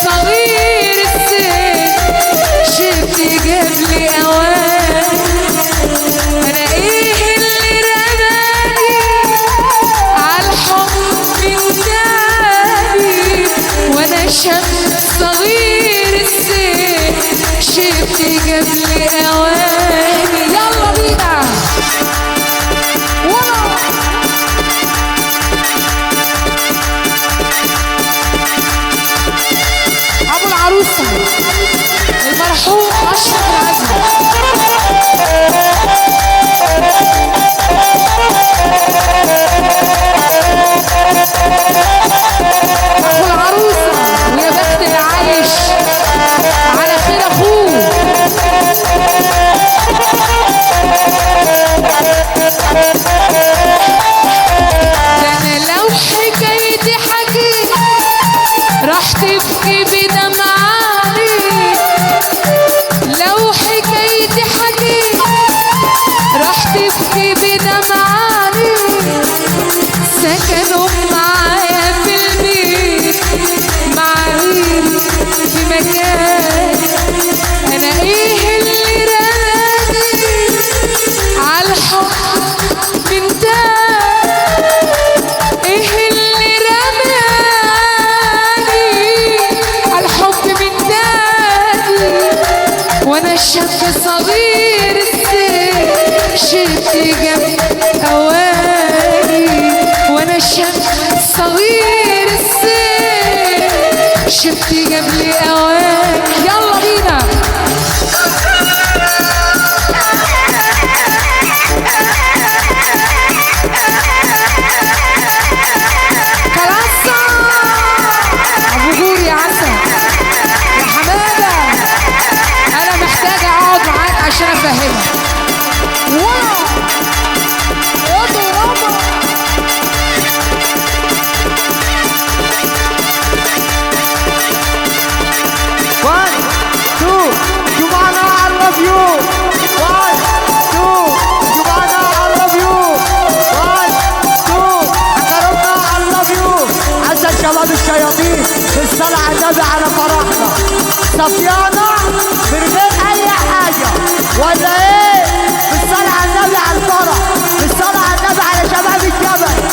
صغير السن شفتي قبل اوان. انا ايه اللي رماني عالحب من تاني وانا شاب صغير السن شفتي قبل اواني. يلا بينا ابو العروسه المرحوم اشرف العزمي. ابو العروسه ويا بخت اللي عايش على خير اخوه. ده انا لو حكايتي حكيت راح تبكي بدمعاني. لو حكايتي حكيت راح تبكي بدمعاني. سكنوا معايا في البيت معايا في مكان. انا ايه اللي رماني عالحب من تاني. ايه اللي رماني عالحب من تاني وانا شاب صغير السن شفتي قبل اواني. وانا شاب صغير السن شفتي قبل اواني. يلا بينا كلاسة ابو جور يا عسل يا حماده. انا محتاجه اقعد معاك عشان افهمك. واو يا دراما. One, two, Jumana, I love you. One, two, Jumana, I love you. One, two, Akarona, I love you. عسى شباب الشياطين بالصلاة على النبي على فرحنا. صفيانة من غير أي حاجة ولا إيه؟ بالصلاة على النبي على الفرح. بالصلاة على النبي على شباب الجبل.